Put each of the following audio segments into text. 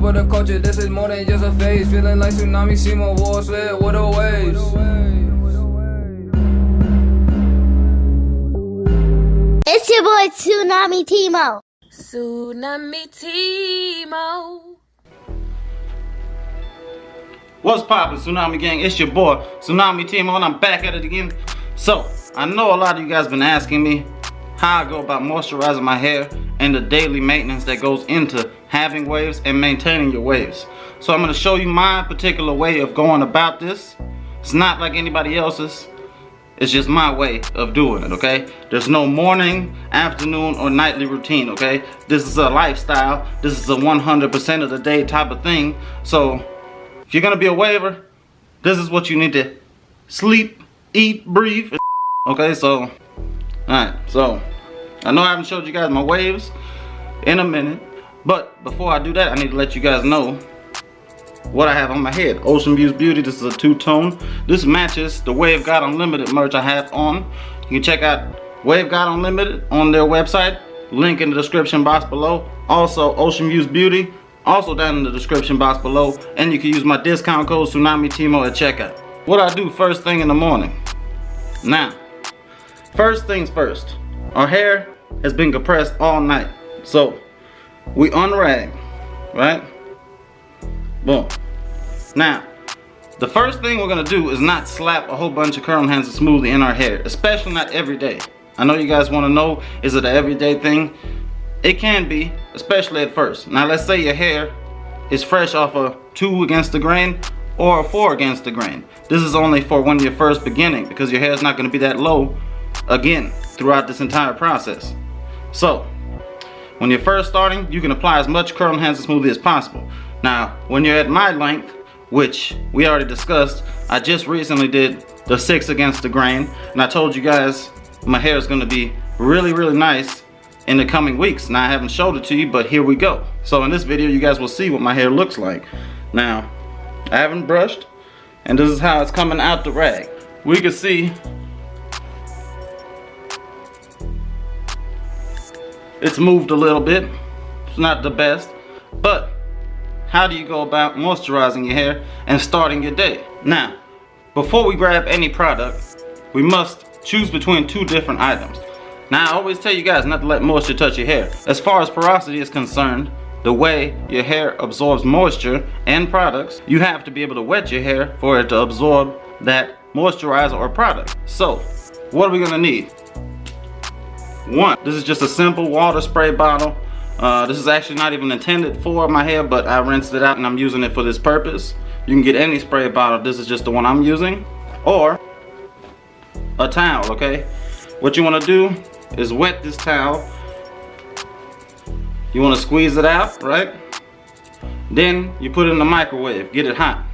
over the culture, this is more than just a phase. Feeling like tsunami, see my walls lit with the waves. It's your boy Tsunami Timo. Tsunami Timo. What's poppin', Tsunami Gang? It's your boy Tsunami Timo, and I'm back at it again. So, I know a lot of you guys been asking me how I go about moisturizing my hair and the daily maintenance that goes into having waves and maintaining your waves. So I'm going to show you my particular way of going about this. It's not like anybody else's. It's just my way of doing it, okay? There's no morning, afternoon, or nightly routine, okay? This is a lifestyle. This is a 100% of the day type of thing. So if you're going to be a waver, this is what you need to sleep, eat, breathe, okay? So, alright, so I know I haven't showed you guys my waves in a minute, but before I do that, I need to let you guys know what I have on my head. Ocean Views Beauty, this is a two-tone. This matches the Wave God Unlimited merch I have on. You can check out Wave God Unlimited on their website, link in the description box below. Also Ocean Views Beauty, also down in the description box below, and you can use my discount code Tsunami Timo at checkout. What I do first thing in the morning. Now, first things first, our hair has been compressed all night, so we unrag, right? Boom. Now, the first thing we're gonna do is not slap a whole bunch of curl enhancer smoothie in our hair, especially not every day. I know you guys want to know, is it an everyday thing? It can be, especially at first. Now let's say your hair is fresh off a 2 against the grain or a 4 against the grain. This is only for when you're first beginning, because your hair is not going to be that low again throughout this entire process. So when you're first starting, you can apply as much curl enhancer smoothie as possible. Now when you're at my length, which we already discussed, I just recently did the 6 against the grain, and I told you guys my hair is going to be really nice in the coming weeks. Now I haven't showed it to you, but here we go. So in this video you guys will see what my hair looks like. Now I haven't brushed, and this is how it's coming out the rag. We can see it's moved a little bit. It's not the best, but how do you go about moisturizing your hair and starting your day? Now, before we grab any product, we must choose between 2 different items. Now, I always tell you guys not to let moisture touch your hair. As far as porosity is concerned, the way your hair absorbs moisture and products, you have to be able to wet your hair for it to absorb that moisturizer or product. So, what are we gonna need? 1, this is just a simple water spray bottle. This is actually not even intended for my hair, but I rinsed it out and I'm using it for this purpose. You can get any spray bottle. This is just the one I'm using. Or a towel, okay? What you want to do is wet this towel. You want to squeeze it out, right? Then you put it in the microwave, get it hot.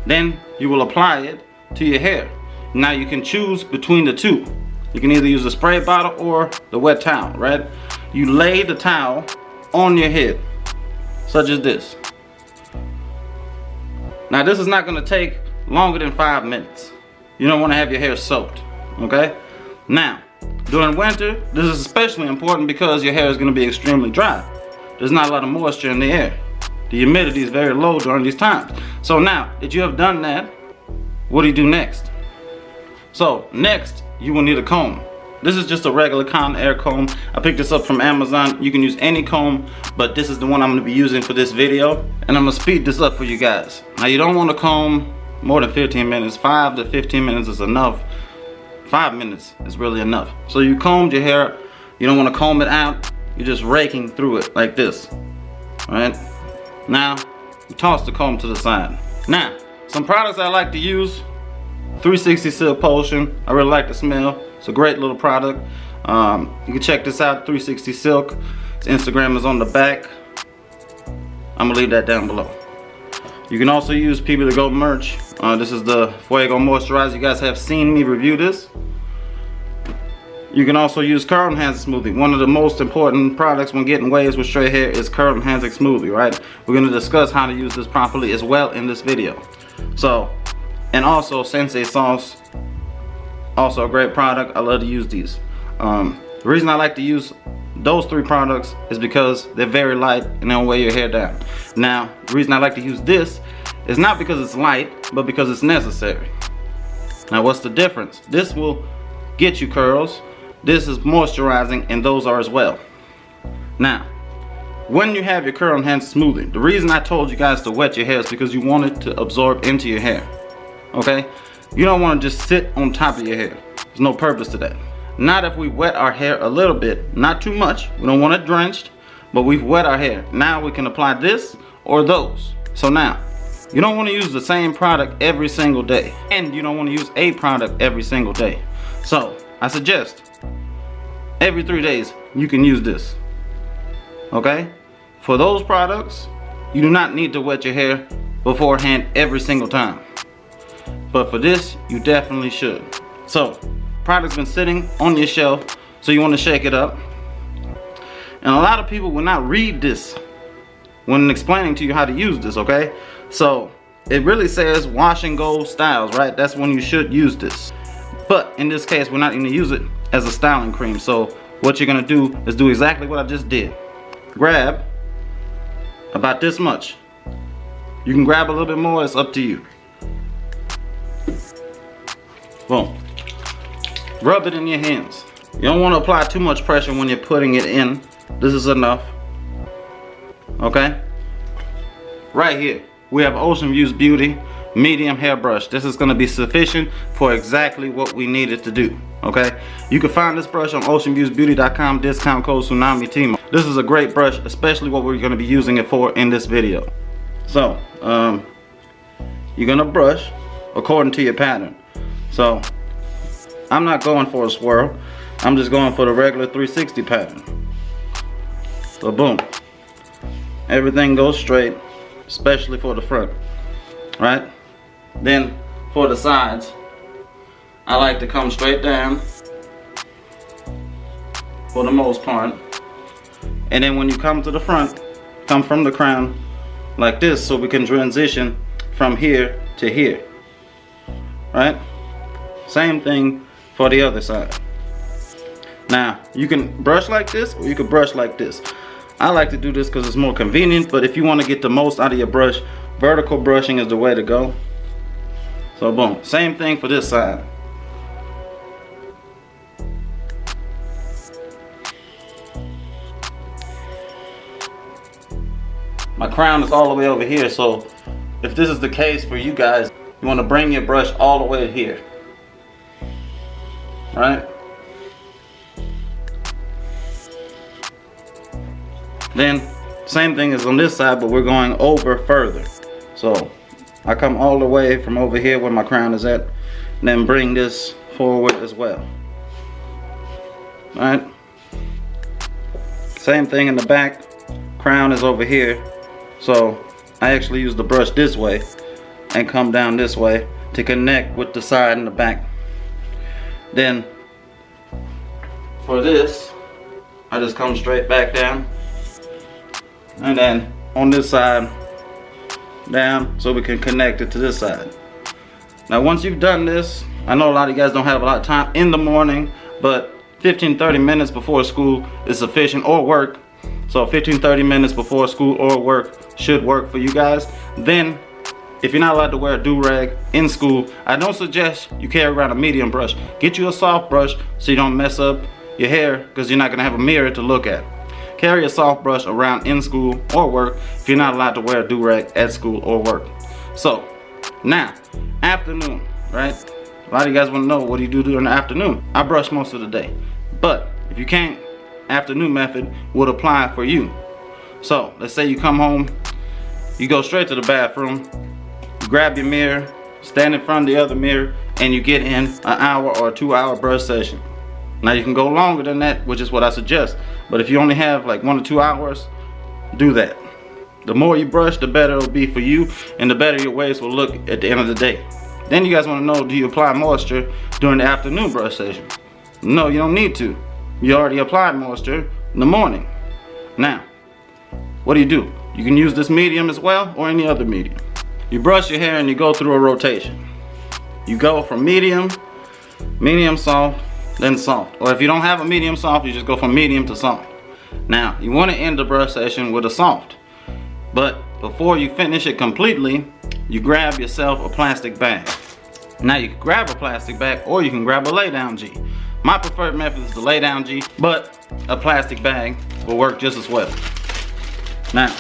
Then you will apply it to your hair. Now you can choose between the 2. You can either use a spray bottle or the wet towel, right? You lay the towel on your head, such as this. Now this is not going to take longer than 5 minutes. You don't want to have your hair soaked, okay? Now, during winter, this is especially important because your hair is going to be extremely dry. There's not a lot of moisture in the air. The humidity is very low during these times. So now that you have done that, what do you do next? So next, you will need a comb. This is just a regular cotton air comb. I picked this up from Amazon. You can use any comb, but this is the one I'm going to be using for this video, and I'm going to speed this up for you guys. Now you don't want to comb more than 15 minutes. 5 to 15 minutes is enough. 5 minutes is really enough. So you combed your hair. You don't want to comb it out. You're just raking through it like this. Alright? Now, you toss the comb to the side. Now, some products I like to use. 360 Silk Potion. I really like the smell. It's a great little product. You can check this out, 360 Silk. Its Instagram is on the back. I'm gonna leave that down below. You can also use People to Go merch. This is the Fuego Moisturizer. You guys have seen me review this. You can also use Curl Enhancer Smoothie. One of the most important products when getting waves with straight hair is Curl Enhancer Smoothie, right? We're gonna discuss how to use this properly as well in this video. So, and also Sensei Sauce. Also a great product. I love to use these. The reason I like to use those 3 products is because they're very light and they'll weigh your hair down. Now, the reason I like to use this is not because it's light, but because it's necessary. Now, what's the difference? This will get you curls. This is moisturizing, and those are as well. Now, when you have your curl enhanced smoothing, the reason I told you guys to wet your hair is because you want it to absorb into your hair. Okay? You don't want to just sit on top of your hair. There's no purpose to that. Not if we wet our hair a little bit, not too much. We don't want it drenched, but we've wet our hair. Now we can apply this or those. So now, you don't want to use the same product every single day, and you don't want to use a product every single day. So I suggest every 3 days you can use this. Okay? For those products, you do not need to wet your hair beforehand every single time. But for this, you definitely should. So, product's been sitting on your shelf, so you want to shake it up. And a lot of people will not read this when explaining to you how to use this, okay? So, it really says wash and go styles, right? That's when you should use this. But in this case, we're not going to use it as a styling cream. So, what you're going to do is do exactly what I just did. Grab about this much. You can grab a little bit more, it's up to you. Boom. Rub it in your hands. You don't want to apply too much pressure when you're putting it in. This is enough. Okay? Right here, we have Ocean Views Beauty medium hairbrush. This is going to be sufficient for exactly what we need it to do. Okay? You can find this brush on oceanviewsbeauty.com, discount code Tsunami Timo. This is a great brush, especially what we're going to be using it for in this video. So, you're going to brush according to your pattern. So, I'm not going for a swirl. I'm just going for the regular 360 pattern. So boom. Everything goes straight, especially for the front. Right? Then for the sides, I like to come straight down for the most part. And then when you come to the front, come from the crown like this so we can transition from here to here. Right? Same thing for the other side. Now, you can brush like this or you can brush like this. I like to do this because it's more convenient, but if you want to get the most out of your brush, vertical brushing is the way to go. So boom, same thing for this side. My crown is all the way over here, so if this is the case for you guys, you want to bring your brush all the way here. Right? Then same thing as on this side, but we're going over further. So I come all the way from over here where my crown is at, and then bring this forward as well. Alright? Same thing in the back. Crown is over here. So I actually use the brush this way and come down this way to connect with the side and the back. Then for this, I just come straight back down, and then on this side down so we can connect it to this side. Now once you've done this, I know a lot of you guys don't have a lot of time in the morning, but 15-30 minutes before school is sufficient, or work. So 15-30 minutes before school or work should work for you guys. Then if you're not allowed to wear a do-rag in school, I don't suggest you carry around a medium brush. Get you a soft brush so you don't mess up your hair, because you're not going to have a mirror to look at. Carry a soft brush around in school or work if you're not allowed to wear a do-rag at school or work. So now, afternoon, right? A lot of you guys want to know, what do you do during the afternoon? I brush most of the day, but if you can't, afternoon method would apply for you. So let's say you come home, you go straight to the bathroom, you grab your mirror, stand in front of the other mirror, and you get in an hour or a 2-hour brush session. Now you can go longer than that, which is what I suggest, but if you only have like 1 or 2 hours, do that. The more you brush, the better it'll be for you, and the better your waves will look at the end of the day. Then you guys want to know, do you apply moisture during the afternoon brush session? No, you don't need to. You already applied moisture in the morning. Now, what do? You can use this medium as well, or any other medium. You brush your hair and you go through a rotation. You go from medium, medium soft, then soft. Or if you don't have a medium soft, you just go from medium to soft. Now, you want to end the brush session with a soft. But before you finish it completely, you grab yourself a plastic bag. Now you can grab a plastic bag or you can grab a lay down G. My preferred method is the lay down G, but a plastic bag will work just as well. Now,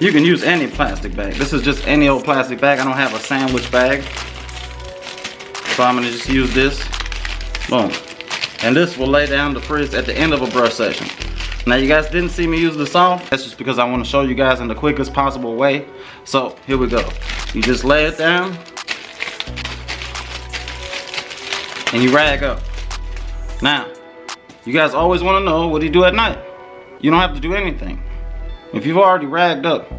you can use any plastic bag. This is just any old plastic bag. I don't have a sandwich bag. So I'm gonna just use this. Boom. And this will lay down the frizz at the end of a brush session. Now you guys didn't see me use the soft. That's just because I want to show you guys in the quickest possible way. So here we go. You just lay it down and you rag up. Now, you guys always want to know what do you do at night. You don't have to do anything. If you've already ragged up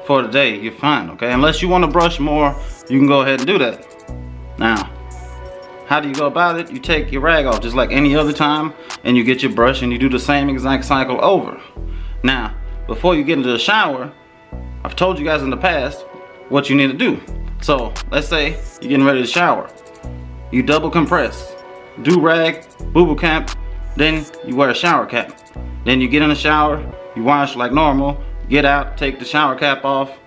for the day, you're fine, okay? Unless you want to brush more, you can go ahead and do that. Now, how do you go about it? You take your rag off just like any other time and you get your brush and you do the same exact cycle over. Now, before you get into the shower, I've told you guys in the past what you need to do. So, let's say you're getting ready to shower. You double compress, do rag, boo-boo cap, then you wear a shower cap. Then you get in the shower, you wash like normal, get out, take the shower cap off.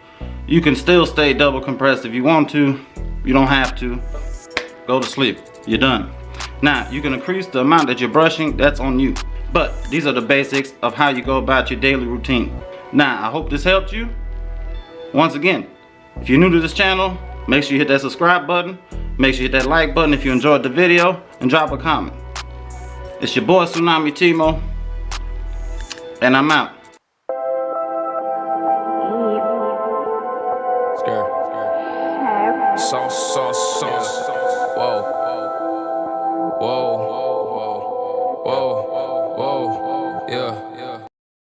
You can still stay double compressed if you want to. You don't have to. Go to sleep. You're done. Now, you can increase the amount that you're brushing. That's on you. But these are the basics of how you go about your daily routine. Now, I hope this helped you. Once again, if you're new to this channel, make sure you hit that subscribe button. Make sure you hit that like button if you enjoyed the video. And drop a comment. It's your boy Tsunami Timo. And I'm out.